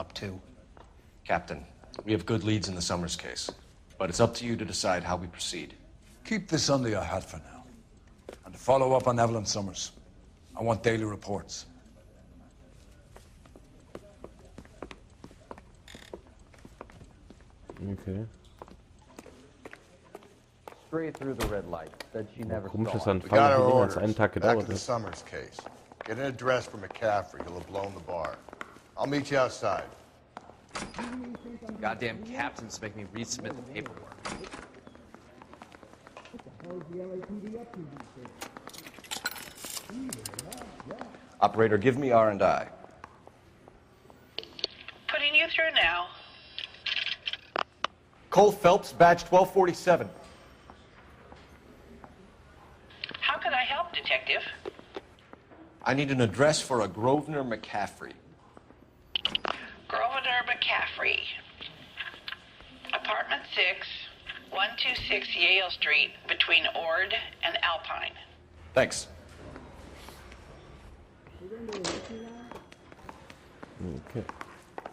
up to? Captain, we have good leads in the Summers case, but it's up to you to decide how we proceed. Keep this under your hat for now. And to follow up on Evelyn Summers, I want daily reports. Okay. Straight through the red light. Said she never Komisch, dass saw ein it. We Fall got our länger orders. als einen Tag Back gedauert to the hat. Summers case. Get an address for McCaffrey. He'll have blown the bar. I'll meet you outside. Goddamn captains make me resubmit the paperwork. Operator, give me R&I. Putting you through now. Cole Phelps, badge 1247. How can I help, Detective? I need an address for a Grosvenor McCaffrey. Grosvenor McCaffrey. Apartment 6, 126 Yale Street, between Ord and Alpine. Thanks. Okay.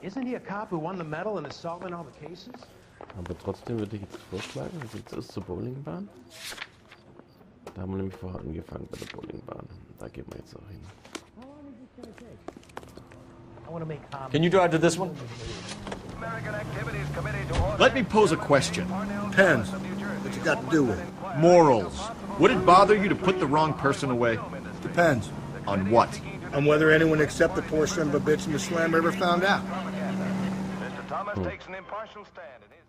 Isn't he a cop who won the medal and is solving all the cases? Aber trotzdem würde ich jetzt vorschlagen, dass jetzt ist zur Bowlingbahn. Da haben wir nämlich vorher angefangen bei der Bowlingbahn. Da gehen wir jetzt auch hin. Can you drive to this one? Let me pose a question. Depends. What you got to do with it? Morals. Would it bother you to put the wrong person away? Depends. On what? On whether anyone except the poor son of a bitch in the slammer ever found out. Mr. Thomas takes an impartial stand in his...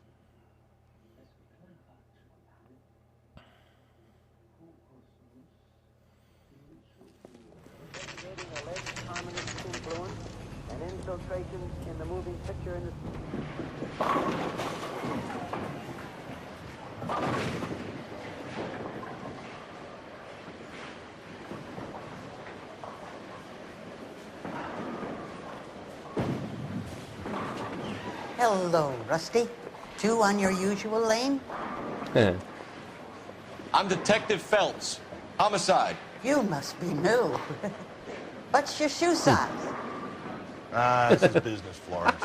And infiltrations in the moving picture industry. Hello, Rusty. Two on your usual lane? I'm Detective Phelps. Homicide. You must be new. What's your shoe size? This is business, Florence.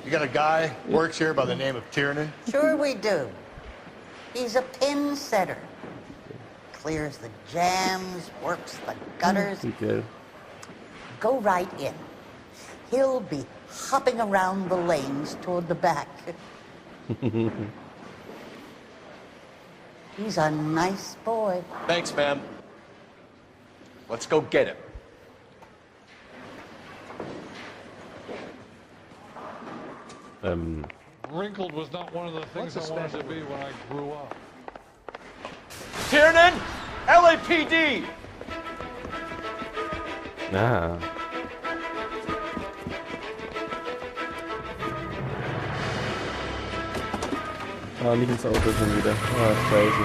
You got a guy who works here by the name of Tiernan? Sure we do. He's a pin setter. Clears the jams, works the gutters. Okay. Go right in. He'll be hopping around the lanes toward the back. He's a nice boy. Thanks, ma'am. Let's go get him. Wrinkled was not one of the things I wanted to be when I grew up. Tiernan! LAPD! Ah. Ah, nicht ins Auto schon wieder. Ah, scheiße.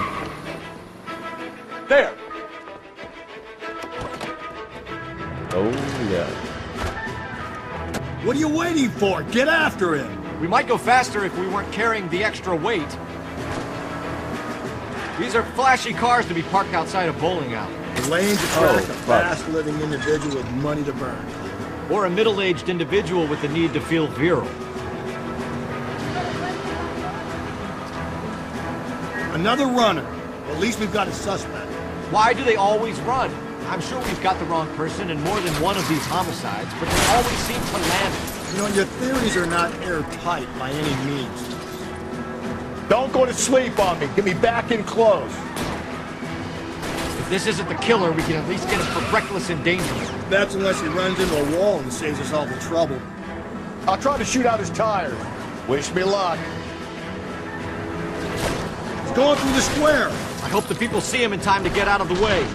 There! Oh, yeah. What are you waiting for? Get after him! We might go faster if we weren't carrying the extra weight. These are flashy cars to be parked outside a bowling alley. The lanes attract a fast-living individual with money to burn. Or a middle-aged individual with the need to feel virile. Another runner. At least we've got a suspect. Why do they always run? I'm sure we've got the wrong person in more than one of these homicides, but they always seem to land it. You know, your theories are not airtight by any means. Don't go to sleep on me. Get me back in close. If this isn't the killer, we can at least get him for reckless endangerment. That's unless he runs into a wall and saves us all the trouble. I'll try to shoot out his tires. Wish me luck. He's going through the square. I hope the people see him in time to get out of the way.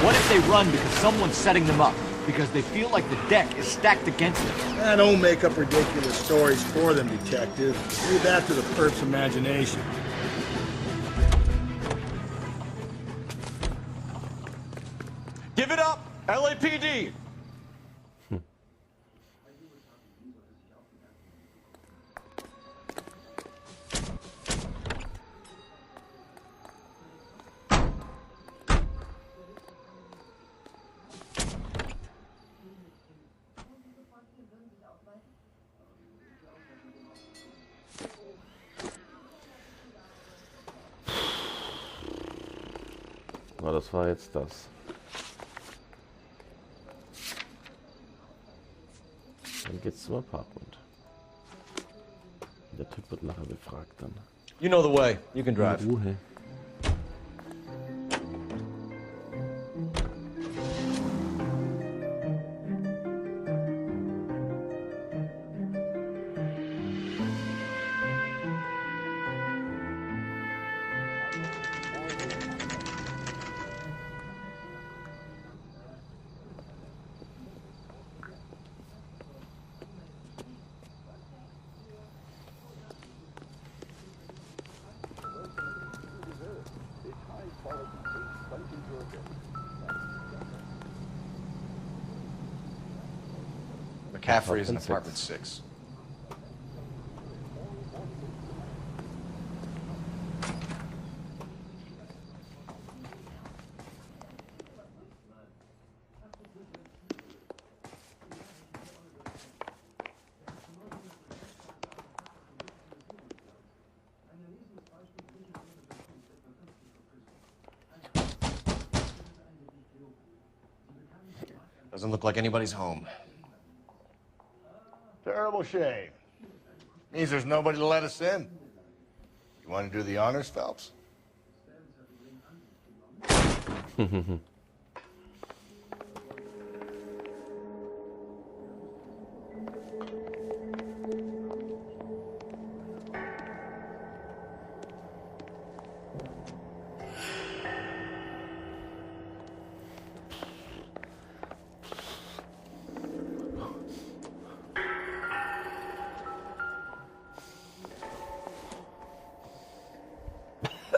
What if they run because someone's setting them up? Because they feel like the deck is stacked against them? Don't make up ridiculous stories for them, detective. Leave that to the perp's imagination. Give it up! LAPD! das war jetzt das. Dann geht's zum Apartment. Der Typ wird nachher befragt dann. You know the way. You can drive. In Ruhe. McCaffrey is in apartment 6. Doesn't look like anybody's home. Terrible shame. Means there's nobody to let us in. You want to do the honors, Phelps?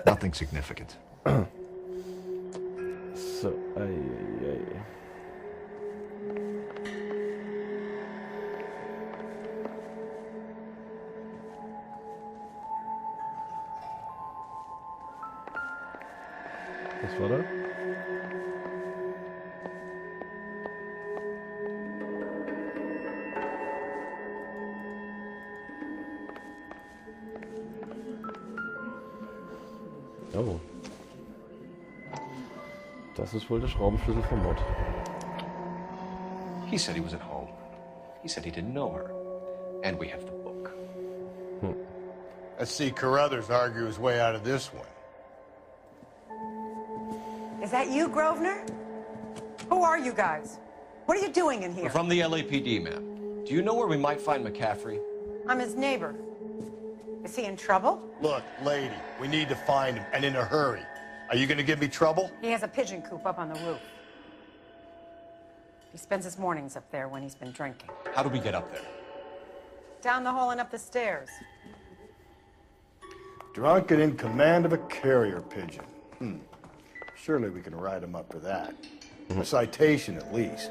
Nothing significant. So, ei. Was war da? Oh. Das ist wohl der Schraubenschlüssel vom Mord. He said he was at home. He said he didn't know her. And we have the book. Let's see Carruthers argue his way out of this one. Is that you, Grosvenor? Who are you guys? What are you doing in here? We're from the LAPD, ma'am. Do you know where we might find McCaffrey? I'm his neighbor. Is he in trouble? Look, lady, we need to find him, and in a hurry. Are you going to give me trouble? He has a pigeon coop up on the roof. He spends his mornings up there when he's been drinking. How do we get up there? Down the hall and up the stairs. Drunk and in command of a carrier pigeon. Surely we can write him up for that. A citation, at least.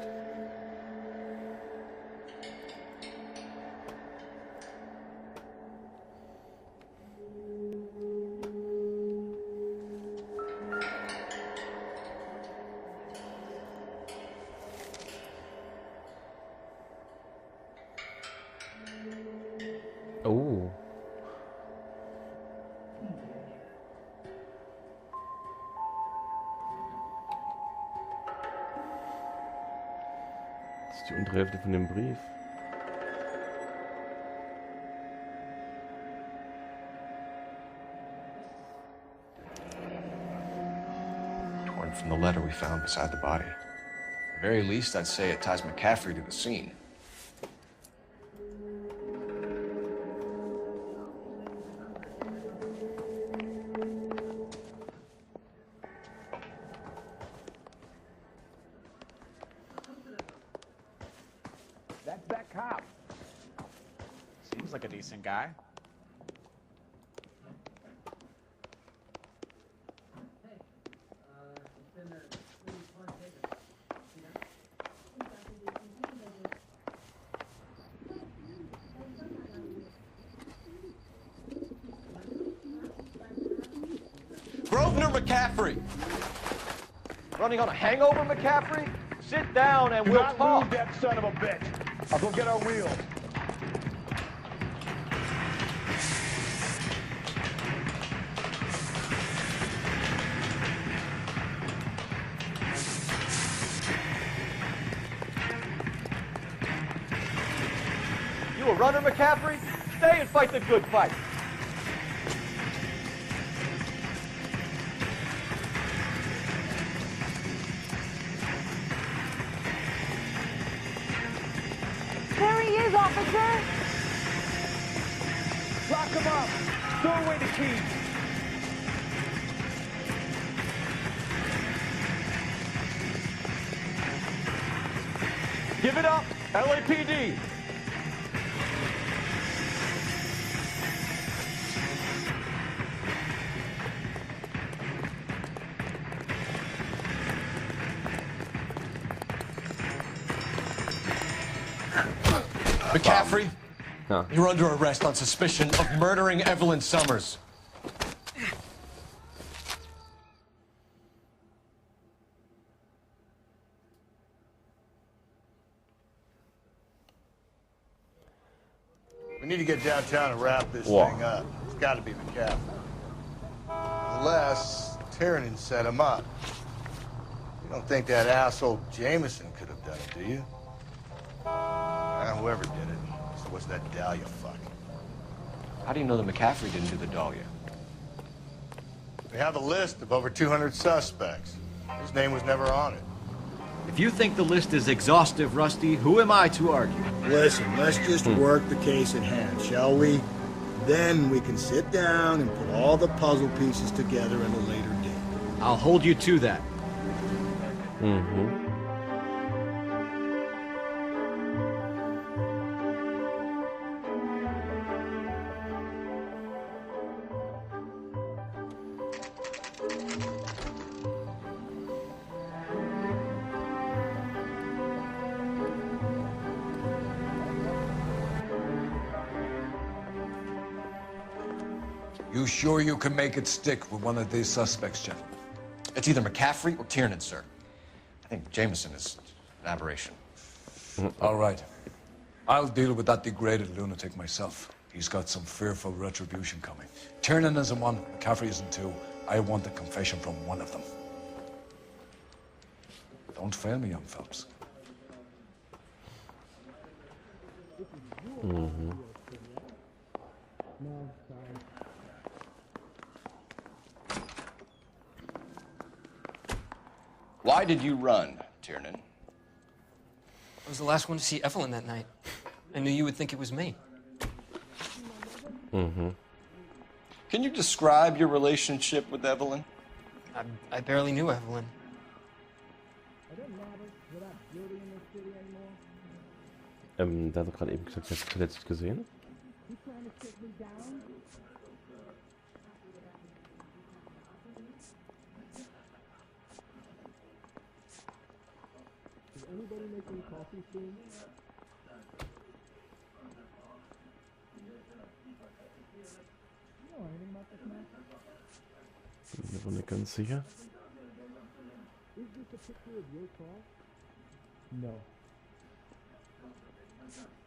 Oh. Das ist die untere Hälfte von dem Brief. Torn from the letter we found beside the body. At the very least, I'd say it ties McCaffrey to the scene. That's that cop. Seems like a decent guy. Grosvenor McCaffrey! Running on a hangover, McCaffrey? Sit down and we'll talk. Move that son of a bitch. I'll go get our wheels. a runner, McCaffrey? Stay and fight the good fight. There he is, officer! Lock him up. Throw away the keys. Give it up, LAPD. McCaffrey, Huh. you're under arrest on suspicion of murdering Evelyn Summers. We need to get downtown and wrap this Whoa. thing up. It's got to be McCaffrey. Unless Tiernan set him up. You don't think that asshole Jameson could have done it, do you? Whoever did it. So what's that Dahlia fuck? How do you know that McCaffrey didn't do the Dahlia? We have a list of over 200 suspects. His name was never on it. If you think the list is exhaustive, Rusty, who am I to argue? Listen, let's just work the case at hand, shall we? Then we can sit down and put all the puzzle pieces together at a later date. I'll hold you to that. Mhm. You sure you can make it stick with one of these suspects, gentlemen? It's either McCaffrey or Tiernan, sir. I think Jameson is an aberration. All right. I'll deal with that degraded lunatic myself. He's got some fearful retribution coming. Tiernan isn't one, McCaffrey isn't two. I want a confession from one of them. Don't fail me, young Phelps. Mhm. Why did you run, Tiernan? I was the last one to see Evelyn that night. I knew you would think it was me. Mhm. Can you describe your relationship with Evelyn? I barely knew Evelyn. Der hat doch gerade eben gesagt, er hat zuletzt gesehen. Bin mir nicht ganz sicher. No.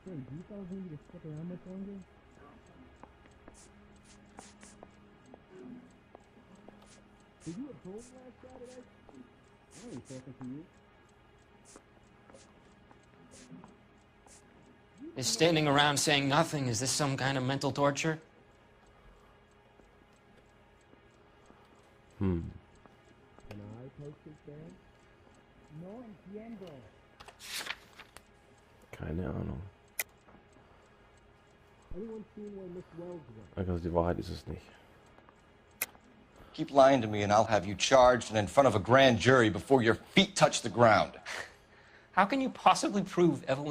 Hey, do you guys need me to stick around much longer? Did you at home last Saturday? I ain't talking to you. Is standing around saying nothing, is this some kind of mental torture? Can I post it there? No entiendo. Keine Ahnung. Anyone seen where Miss Wells went? Also die Wahrheit ist es nicht. Keep lying to me and I'll have you charged and in front of a grand jury before your feet touch the ground. How can you possibly prove Evelyn